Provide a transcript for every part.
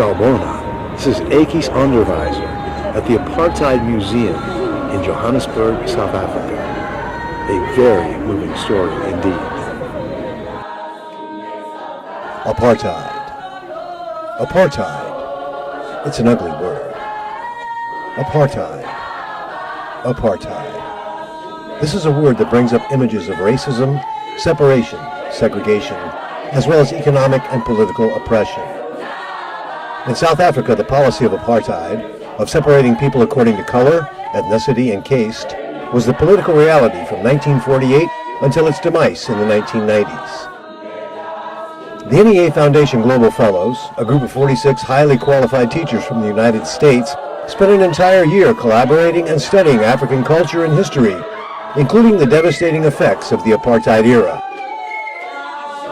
Sawubona. This is Ekis Onderwyser at the Apartheid Museum in Johannesburg, South Africa. A very moving story indeed. Apartheid. Apartheid. It's an ugly word. Apartheid. Apartheid. This is a word that brings up images of racism, separation, segregation, as well as economic and political oppression. In South Africa, the policy of apartheid, of separating people according to color, ethnicity, and caste, was the political reality from 1948 until its demise in the 1990s. The NEA Foundation Global Fellows, a group of 46 highly qualified teachers from the United States, spent an entire year collaborating and studying African culture and history, including the devastating effects of the apartheid era.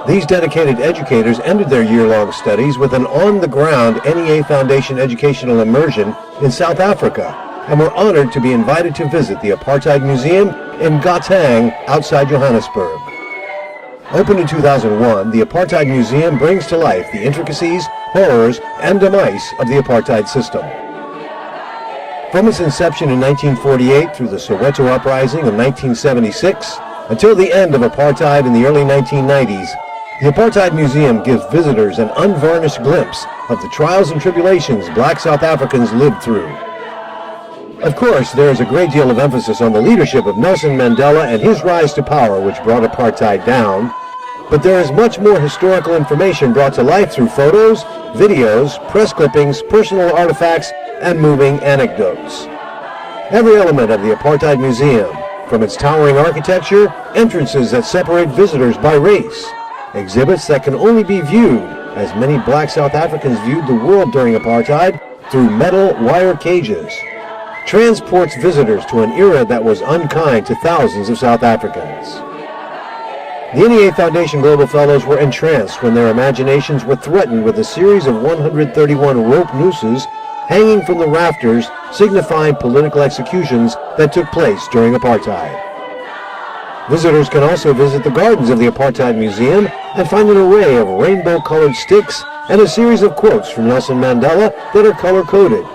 These dedicated educators ended their year-long studies with an on-the-ground NEA Foundation educational immersion in South Africa, and were honored to be invited to visit the Apartheid Museum in Gauteng, outside Johannesburg. Opened in 2001, the Apartheid Museum brings to life the intricacies, horrors, and demise of the apartheid system. From its inception in 1948 through the Soweto Uprising of 1976, until the end of apartheid in the early 1990s, the Apartheid Museum gives visitors an unvarnished glimpse of the trials and tribulations black South Africans lived through. Of course, there is a great deal of emphasis on the leadership of Nelson Mandela and his rise to power, which brought apartheid down, but there is much more historical information brought to life through photos, videos, press clippings, personal artifacts, and moving anecdotes. Every element of the Apartheid Museum, from its towering architecture, entrances that separate visitors by race, exhibits that can only be viewed, as many black South Africans viewed the world during apartheid, through metal wire cages, transports visitors to an era that was unkind to thousands of South Africans. The NEA Foundation Global Fellows were entranced when their imaginations were threatened with a series of 131 rope nooses hanging from the rafters, signifying political executions that took place during apartheid. Visitors can also visit the gardens of the Apartheid Museum and find an array of rainbow-colored sticks and a series of quotes from Nelson Mandela that are color-coded.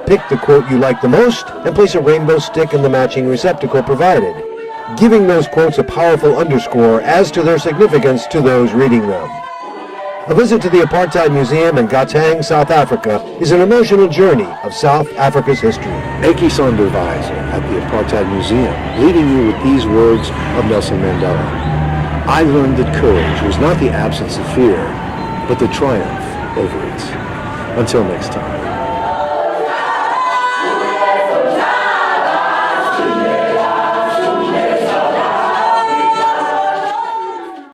Pick the quote you like the most and place a rainbow stick in the matching receptacle provided, giving those quotes a powerful underscore as to their significance to those reading them. A visit to the Apartheid Museum in Gauteng, South Africa is an emotional journey of South Africa's history. Ekis Onderwyser at the Apartheid Museum, leaving you with these words of Nelson Mandela. I learned that courage was not the absence of fear, but the triumph over it. Until next time.